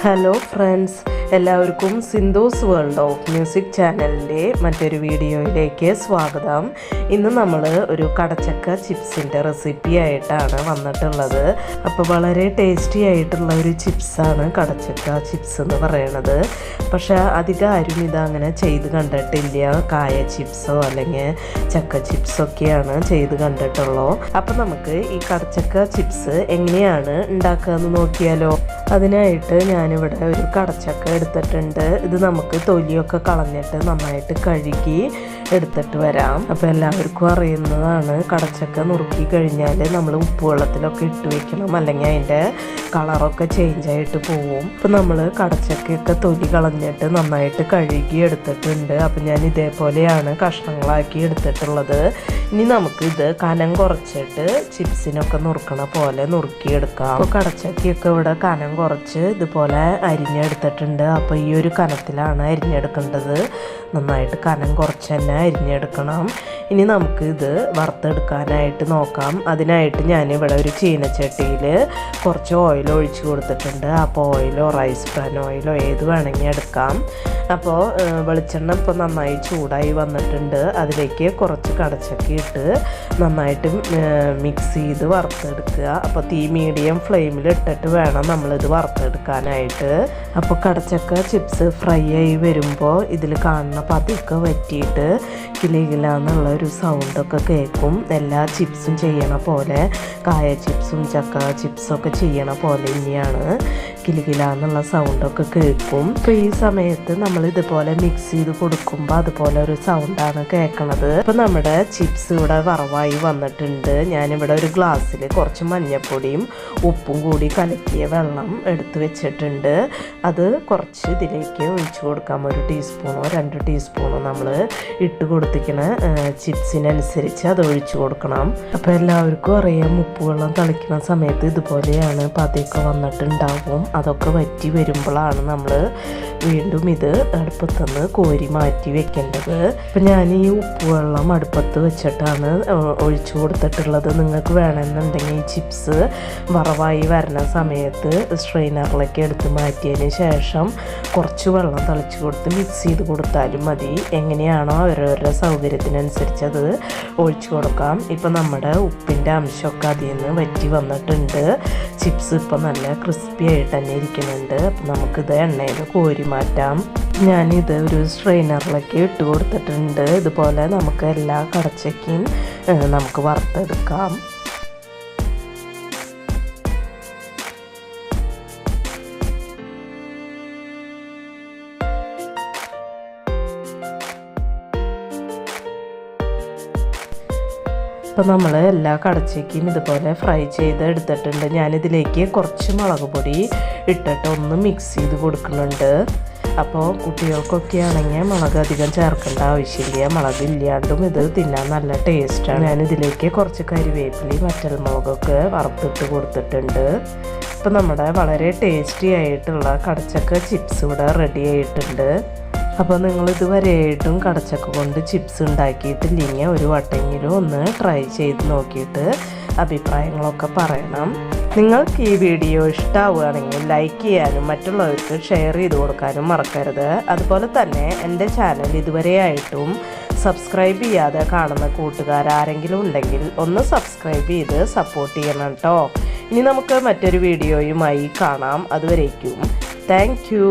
Hello friends, എല്ലാവർക്കും Sindhu's world of music ചാനലിൻ്റെ മറ്റൊരു വീഡിയോയിലേക്ക് സ്വാഗതം. ഇന്ന് നമ്മൾ ഒരു കടച്ചക്ക ചിപ്സിൻ്റെ റെസിപ്പി ആയിട്ടാണ് വന്നിട്ടുള്ളത്. അപ്പോൾ വളരെ ടേസ്റ്റി ആയിട്ടുള്ള ഒരു ചിപ്സാണ് കടച്ചക്ക ചിപ്സ് എന്ന് പറയണത്. പക്ഷേ അധികം ആരും ഇതങ്ങനെ ചെയ്ത് കണ്ടിട്ടില്ല. കായ ചിപ്സോ അല്ലെങ്കിൽ ചക്ക ചിപ്സൊക്കെയാണ് ചെയ്ത് കണ്ടിട്ടുള്ളൂ. അപ്പോൾ നമുക്ക് ഈ കടച്ചക്ക ചിപ്സ് എങ്ങനെയാണ് ഉണ്ടാക്കുകയെന്ന് നോക്കിയാലോ. അതിനായിട്ട് ഞാനിവിടെ ഒരു കടച്ചക്ക എടുത്തിട്ടുണ്ട്. ഇത് നമുക്ക് തൊലിയൊക്കെ കളഞ്ഞിട്ട് നന്നായിട്ട് കഴുകി എടുത്തിട്ട് വരാം. അപ്പോൾ എല്ലാവർക്കും അറിയുന്നതാണ്, കടച്ചക്ക നുറുക്കി കഴിഞ്ഞാൽ നമ്മൾ ഉപ്പുവെള്ളത്തിലൊക്കെ ഇട്ട് വെക്കണം, അല്ലെങ്കിൽ അതിൻ്റെ കളറൊക്കെ ചേഞ്ചായിട്ട് പോവും. അപ്പോൾ നമ്മൾ കടച്ചക്കയൊക്കെ തൊലി കളഞ്ഞിട്ട് നന്നായിട്ട് കഴുകി എടുത്തിട്ടുണ്ട്. അപ്പോൾ ഞാൻ ഇതേപോലെയാണ് കഷ്ണങ്ങളാക്കി എടുത്തിട്ടുള്ളത്. ഇനി നമുക്ക് ഇത് കനം കുറച്ചിട്ട് ചിപ്സിനൊക്കെ നുറുക്കണ പോലെ നുറുക്കിയെടുക്കാം. അപ്പോൾ കടച്ചക്കയൊക്കെ ഇവിടെ കനം കുറച്ച് ഇതുപോലെ അരിഞ്ഞെടുത്തിട്ടുണ്ട്. അപ്പോൾ ഈ ഒരു കനത്തിലാണ് അരിഞ്ഞെടുക്കേണ്ടത്. നന്നായിട്ട് കനം കുറച്ച് തന്നെ അരിഞ്ഞെടുക്കണം. ഇനി നമുക്ക് ഇത് വറുത്തെടുക്കാനായിട്ട് നോക്കാം. അതിനായിട്ട് ഞാനിവിടെ ഒരു ചീനച്ചട്ടിയിൽ കുറച്ച് ഓയിൽ ഒഴിച്ച് കൊടുത്തിട്ടുണ്ട്. അപ്പോൾ ഓയിലോ റൈസ് ബ്രാൻ ഓയിലോ ഏത് വേണമെങ്കിൽ എടുക്കാം. അപ്പോൾ വെളിച്ചെണ്ണ ഇപ്പോൾ നന്നായി ചൂടായി വന്നിട്ടുണ്ട്. അതിലേക്ക് കുറച്ച് കടച്ചക്ക ഇട്ട് നന്നായിട്ട് മിക്സ് ചെയ്ത് വറുത്തെടുക്കുക. അപ്പോൾ തീ മീഡിയം ഫ്ലെയിമിൽ ഇട്ടിട്ട് വേണം നമ്മളിത് വറുത്തെടുക്കാനായിട്ട്. അപ്പോൾ കടച്ചക്ക ചിപ്സ് ഫ്രൈ ആയി വരുമ്പോൾ ഇതിൽ കാണുന്ന പതിയൊക്കെ വറ്റിയിട്ട് കിളികിലാന്നുള്ള ഒരു സൗണ്ടൊക്കെ കേൾക്കും. എല്ലാ ചിപ്സും ചെയ്യണ പോലെ, കായ ചിപ്സും ചക്ക ചിപ്സൊക്കെ ചെയ്യണ പോലെ തന്നെയാണ് കിലുകിലാന്നുള്ള സൗണ്ടൊക്കെ കേൾക്കും. അപ്പോൾ ഈ സമയത്ത് നമ്മൾ ഇതുപോലെ മിക്സ് ചെയ്ത് കൊടുക്കുമ്പോൾ അതുപോലെ ഒരു സൗണ്ടാണ് കേൾക്കണത്. അപ്പോൾ നമ്മുടെ ചിപ്സ് ഇവിടെ വറവായി വന്നിട്ടുണ്ട്. ഞാനിവിടെ ഒരു ഗ്ലാസ്സിൽ കുറച്ച് മഞ്ഞൾപ്പൊടിയും ഉപ്പും കൂടി കലക്കിയ വെള്ളം എടുത്ത് വെച്ചിട്ടുണ്ട്. അത് കുറച്ച് ഇതിലേക്ക് ഒഴിച്ചു കൊടുക്കാം. 1 ടീസ്പൂണോ 2 ടീസ്പൂണോ നമ്മൾ ഇട്ട് കൊടുത്തിക്കണ ചിപ്സിനനുസരിച്ച് അത് ഒഴിച്ചു കൊടുക്കണം. അപ്പോൾ എല്ലാവർക്കും അറിയാം, ഉപ്പുവെള്ളം തളിക്കുന്ന സമയത്ത് ഇതുപോലെയാണ് പതിയൊക്കെ വന്നിട്ടുണ്ടാവും. അതൊക്കെ വറ്റി വരുമ്പോഴാണ് നമ്മൾ വീണ്ടും ഇത് അടുപ്പത്തുനിന്ന് കോരി മാറ്റി വെക്കേണ്ടത്. അപ്പം ഞാൻ ഈ ഉപ്പുവെള്ളം അടുപ്പത്ത് വെച്ചിട്ടാണ് ഒഴിച്ചു കൊടുത്തിട്ടുള്ളത്. നിങ്ങൾക്ക് വേണമെന്നുണ്ടെങ്കിൽ ഈ ചിപ്സ് വറവായി വരുന്ന സമയത്ത് സ്ട്രെയിനറിലേക്ക് എടുത്ത് മാറ്റിയതിന് ശേഷം കുറച്ച് വെള്ളം തളിച്ച് കൊടുത്ത് മിക്സ് ചെയ്ത് കൊടുത്താലും മതി. എങ്ങനെയാണോ അവരവരുടെ സൗകര്യത്തിനനുസരിച്ച് അത് ഒഴിച്ചു കൊടുക്കാം. ഇപ്പം നമ്മുടെ ഉപ്പിൻ്റെ അംശമൊക്കെ അതിൽ നിന്ന് വറ്റി വന്നിട്ടുണ്ട്. ചിപ്സ് ഇപ്പം നല്ല ക്രിസ്പി ആയിട്ട് തന്നെ ഇരിക്കുന്നുണ്ട്. അപ്പം നമുക്കിത് എണ്ണയിൽ കോരി മാറ്റാം. ഞാനിത് ഒരു സ്ട്രെയിനറിലേക്ക് ഇട്ട് കൊടുത്തിട്ടുണ്ട്. ഇതുപോലെ നമുക്ക് എല്ലാ കടച്ചക്കയും നമുക്ക് വറുത്തെടുക്കാം. അപ്പോൾ നമ്മൾ എല്ലാ കടച്ചക്കയും ഇതുപോലെ ഫ്രൈ ചെയ്ത് എടുത്തിട്ടുണ്ട്. ഞാനിതിലേക്ക് കുറച്ച് മുളക് പൊടി ഇട്ടിട്ട് ഒന്ന് മിക്സ് ചെയ്ത് കൊടുക്കുന്നുണ്ട്. അപ്പോൾ കുട്ടികൾക്കൊക്കെ ആണെങ്കിൽ മുളക് അധികം ചേർക്കേണ്ട ആവശ്യമില്ല. മുളക് ഇല്ലാണ്ടും ഇത് തിന്നാൻ നല്ല ടേസ്റ്റാണ്. ഞാനിതിലേക്ക് കുറച്ച് കരിവേപ്പിലയും വറ്റൽമുളകൊക്കെ വറുത്തിട്ട് കൊടുത്തിട്ടുണ്ട്. അപ്പോൾ നമ്മുടെ വളരെ ടേസ്റ്റി ആയിട്ടുള്ള കടച്ചക്ക ചിപ്സ് ഇവിടെ റെഡി ആയിട്ടുണ്ട്. അപ്പോൾ നിങ്ങൾ ഇതുവരെയായിട്ടും കടച്ചക്ക കൊണ്ട് ചിപ്സ് ഉണ്ടാക്കിയിട്ടില്ലെങ്കിൽ ഒരു വട്ടെങ്കിലും ഒന്ന് ട്രൈ ചെയ്ത് നോക്കിയിട്ട് അഭിപ്രായങ്ങളൊക്കെ പറയണം. നിങ്ങൾക്ക് ഈ വീഡിയോ ഇഷ്ടമാവുകയാണെങ്കിൽ ലൈക്ക് ചെയ്യാനും മറ്റുള്ളവർക്ക് ഷെയർ ചെയ്ത് കൊടുക്കാനും മറക്കരുത്. അതുപോലെ തന്നെ എൻ്റെ ചാനൽ ഇതുവരെയായിട്ടും സബ്സ്ക്രൈബ് ചെയ്യാതെ കാണുന്ന കൂട്ടുകാരാരെങ്കിലും ഉണ്ടെങ്കിൽ ഒന്ന് സബ്സ്ക്രൈബ് ചെയ്ത് സപ്പോർട്ട് ചെയ്യണം കേട്ടോ. ഇനി നമുക്ക് മറ്റൊരു വീഡിയോയുമായി കാണാം. അതുവരേക്കും താങ്ക് യു.